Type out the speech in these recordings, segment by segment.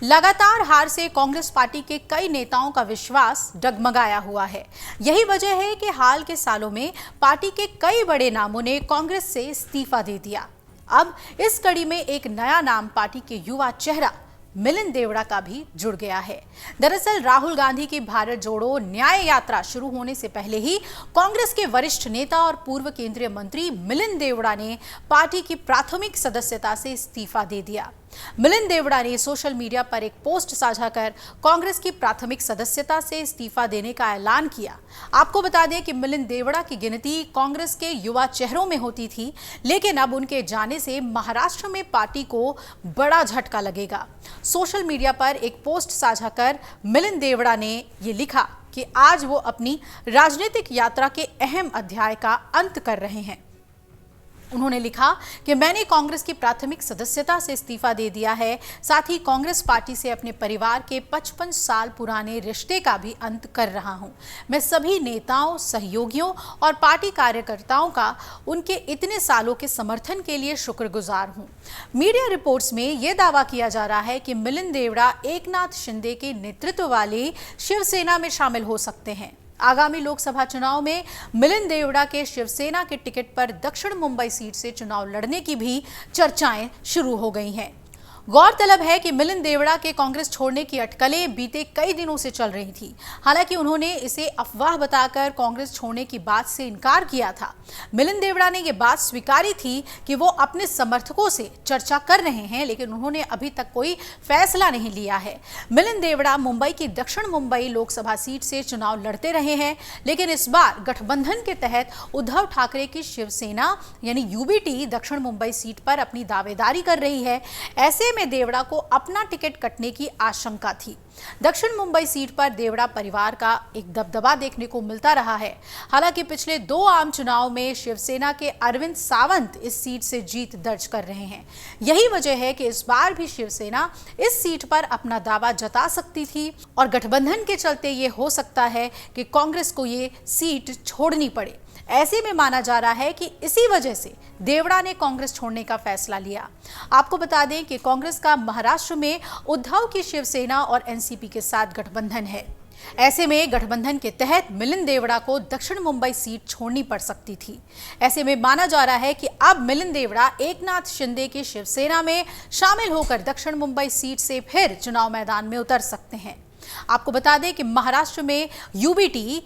लगातार हार से कांग्रेस पार्टी के कई नेताओं का विश्वास डगमगाया हुआ है। यही वजह है कि हाल के सालों में पार्टी के कई बड़े नामों ने कांग्रेस से इस्तीफा दे दिया। अब इस कड़ी में एक नया नाम पार्टी के युवा चेहरा मिलिंद देवड़ा का भी जुड़ गया है। दरअसल राहुल गांधी की भारत जोड़ो न्याय यात्रा शुरू होने से पहले ही कांग्रेस के वरिष्ठ नेता और पूर्व केंद्रीय मंत्री मिलिंद देवड़ा ने पार्टी की प्राथमिक सदस्यता से इस्तीफा दे दिया। मिलिंद देवड़ा ने सोशल मीडिया पर एक पोस्ट साझा कर कांग्रेस की प्राथमिक सदस्यता से इस्तीफा देने का ऐलान किया। आपको बता दें कि मिलिंद देवड़ा की गिनती कांग्रेस के युवा चेहरों में होती थी, लेकिन अब उनके जाने से महाराष्ट्र में पार्टी को बड़ा झटका लगेगा। सोशल मीडिया पर एक पोस्ट साझा कर मिलिंद देवड़ा ने ये लिखा कि आज वो अपनी राजनीतिक यात्रा के अहम अध्याय का अंत कर रहे हैं। उन्होंने लिखा कि मैंने कांग्रेस की प्राथमिक सदस्यता से इस्तीफा दे दिया है, साथ ही कांग्रेस पार्टी से अपने परिवार के 55 साल पुराने रिश्ते का भी अंत कर रहा हूं। मैं सभी नेताओं, सहयोगियों और पार्टी कार्यकर्ताओं का उनके इतने सालों के समर्थन के लिए शुक्रगुजार हूं। मीडिया रिपोर्ट्स में यह दावा किया जा रहा है कि मिलिंद देवड़ा एकनाथ शिंदे के नेतृत्व वाली शिवसेना में शामिल हो सकते हैं। आगामी लोकसभा चुनाव में मिलिंद देवड़ा के शिवसेना के टिकट पर दक्षिण मुंबई सीट से चुनाव लड़ने की भी चर्चाएं शुरू हो गई हैं। गौरतलब है कि मिलिंद देवड़ा के कांग्रेस छोड़ने की अटकलें बीते कई दिनों से चल रही थी। हालांकि उन्होंने इसे अफवाह बताकर कांग्रेस छोड़ने की बात से इनकार किया था। मिलिंद देवड़ा ने यह बात स्वीकारी थी कि वो अपने समर्थकों से चर्चा कर रहे हैं, लेकिन उन्होंने अभी तक कोई फैसला नहीं लिया है। मिलिंद देवड़ा मुंबई की दक्षिण मुंबई लोकसभा सीट से चुनाव लड़ते रहे हैं, लेकिन इस बार गठबंधन के तहत उद्धव ठाकरे की शिवसेना यानी यूबीटी दक्षिण मुंबई सीट पर अपनी दावेदारी कर रही है। ऐसे में देवड़ा को अपना टिकट कटने की आशंका थी। दक्षिण मुंबई सीट पर देवड़ा परिवार का एक दबदबा देखने को मिलता रहा है। हालांकि पिछले 2 आम चुनाव में शिवसेना के अरविंद सावंत इस सीट से जीत दर्ज कर रहे हैं। यही वजह है कि इस बार भी शिवसेना इस सीट पर अपना दावा जता सकती थी और गठबंधन के चलते ये हो सकता है कि कांग्रेस को ये सीट छोड़नी पड़े। ऐसे में माना जा रहा है कि इसी वजह से देवड़ा ने कांग्रेस छोड़ने का फैसला लिया। आपको बता दें कि कांग्रेस का महाराष्ट्र में उद्धव की शिवसेना और एनसीपी के साथ गठबंधन है। ऐसे में गठबंधन के तहत मिलिंद देवड़ा को दक्षिण मुंबई सीट छोड़नी पड़ सकती थी। ऐसे में माना जा रहा है कि अब मिलिंद देवड़ा एकनाथ शिंदे की शिवसेना में शामिल होकर दक्षिण मुंबई सीट से फिर चुनाव मैदान में उतर सकते हैं। आपको बता दें कि महाराष्ट्र में यूबीटी,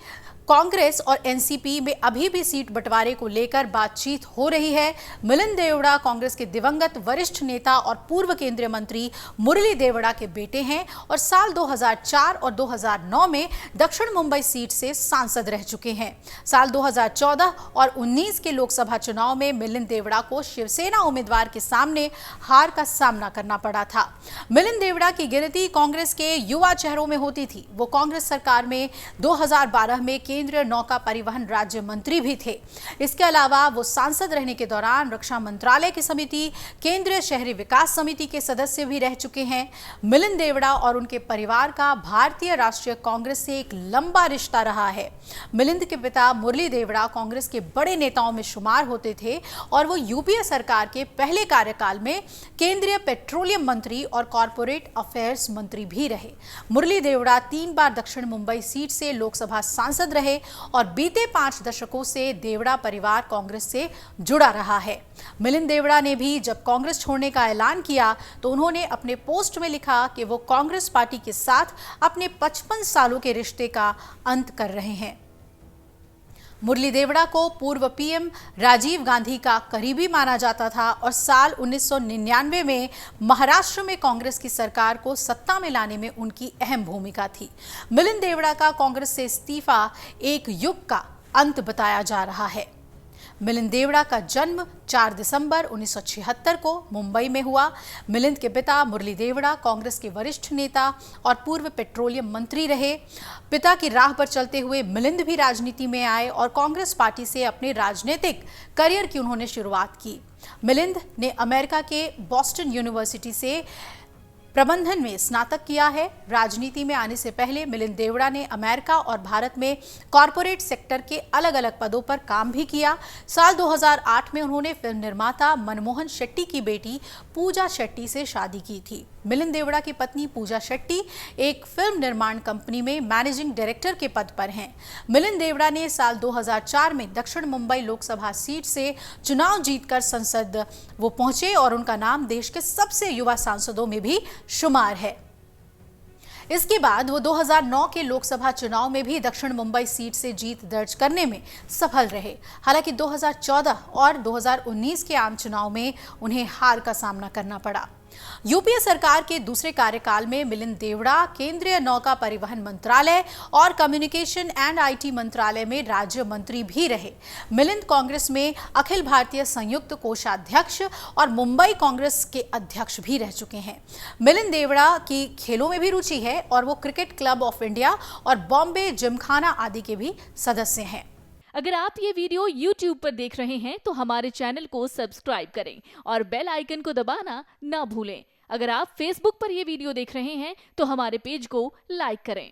कांग्रेस और एनसीपी में अभी भी सीट बंटवारे को लेकर बातचीत हो रही है। मिलिंद देवड़ा कांग्रेस के दिवंगत वरिष्ठ नेता और पूर्व केंद्रीय मंत्री मुरली देवड़ा के बेटे हैं और साल 2004 और 2009 में दक्षिण मुंबई सीट से सांसद रह चुके हैं। साल 2014 और 19 के लोकसभा चुनाव में मिलिंद देवड़ा को शिवसेना उम्मीदवार के सामने हार का सामना करना पड़ा था। मिलिंद देवड़ा की गिनती कांग्रेस के युवा चेहरों में होती थी। वो कांग्रेस सरकार में 2012 में केंद्रीय नौका परिवहन राज्य मंत्री भी थे। इसके अलावा वो सांसद रहने के दौरान रक्षा मंत्रालय की समिति, केंद्रीय शहरी विकास समिति के सदस्य भी रह चुके हैं। मिलिंद देवड़ा और उनके परिवार का भारतीय राष्ट्रीय कांग्रेस से एक लंबा रिश्ता रहा है। मिलिंद के पिता मुरली देवड़ा कांग्रेस के बड़े नेताओं में शुमार होते थे और वो यूपीए सरकार के पहले कार्यकाल में केंद्रीय पेट्रोलियम मंत्री और कॉर्पोरेट अफेयर्स मंत्री भी रहे। मुरली देवड़ा 3 बार दक्षिण मुंबई सीट से लोकसभा सांसद रहे और बीते 5 दशकों से देवड़ा परिवार कांग्रेस से जुड़ा रहा है। मिलिंद देवड़ा ने भी जब कांग्रेस छोड़ने का ऐलान किया तो उन्होंने अपने पोस्ट में लिखा कि वो कांग्रेस पार्टी के साथ अपने 55 सालों के रिश्ते का अंत कर रहे हैं। मुरली देवड़ा को पूर्व पीएम राजीव गांधी का करीबी माना जाता था और साल 1999 में महाराष्ट्र में कांग्रेस की सरकार को सत्ता में लाने में उनकी अहम भूमिका थी। मिलिंद देवड़ा का कांग्रेस से इस्तीफा एक युग का अंत बताया जा रहा है। मिलिंद देवड़ा का जन्म 4 दिसंबर 1976 को मुंबई में हुआ। मिलिंद के पिता मुरली देवड़ा कांग्रेस के वरिष्ठ नेता और पूर्व पेट्रोलियम मंत्री रहे। पिता की राह पर चलते हुए मिलिंद भी राजनीति में आए और कांग्रेस पार्टी से अपने राजनीतिक करियर की उन्होंने शुरुआत की। मिलिंद ने अमेरिका के बॉस्टन यूनिवर्सिटी से प्रबंधन में स्नातक किया है। राजनीति में आने से पहले मिलिंद देवड़ा ने अमेरिका और भारत में कॉरपोरेट सेक्टर के अलग अलग पदों पर काम भी किया। साल 2008 में उन्होंने फिल्म निर्माता मनमोहन शेट्टी की बेटी पूजा शेट्टी से शादी की थी। मिलिंद देवड़ा की पत्नी पूजा शेट्टी एक फिल्म निर्माण कंपनी में मैनेजिंग डायरेक्टर के पद पर हैं। मिलिंद देवड़ा ने साल 2004 में दक्षिण मुंबई लोकसभा सीट से चुनाव जीतकर संसद वो पहुंचे और उनका नाम देश के सबसे युवा सांसदों में भी शुमार है। इसके बाद वो 2009 के लोकसभा चुनाव में भी दक्षिण मुंबई सीट से जीत दर्ज करने में सफल रहे। हालांकि 2014 और 2019 के आम चुनाव में उन्हें हार का सामना करना पड़ा। यूपीए सरकार के दूसरे कार्यकाल में मिलिंद देवड़ा केंद्रीय नौका परिवहन मंत्रालय और कम्युनिकेशन एंड आईटी मंत्रालय में राज्य मंत्री भी रहे। मिलिंद कांग्रेस में अखिल भारतीय संयुक्त कोषाध्यक्ष और मुंबई कांग्रेस के अध्यक्ष भी रह चुके हैं। मिलिंद देवड़ा की खेलों में भी रुचि है और वो क्रिकेट क्लब ऑफ इंडिया और बॉम्बे जिमखाना आदि के भी सदस्य हैं। अगर आप ये वीडियो YouTube पर देख रहे हैं तो हमारे चैनल को सब्सक्राइब करें और बेल आइकन को दबाना ना भूलें। अगर आप Facebook पर ये वीडियो देख रहे हैं तो हमारे पेज को लाइक करें।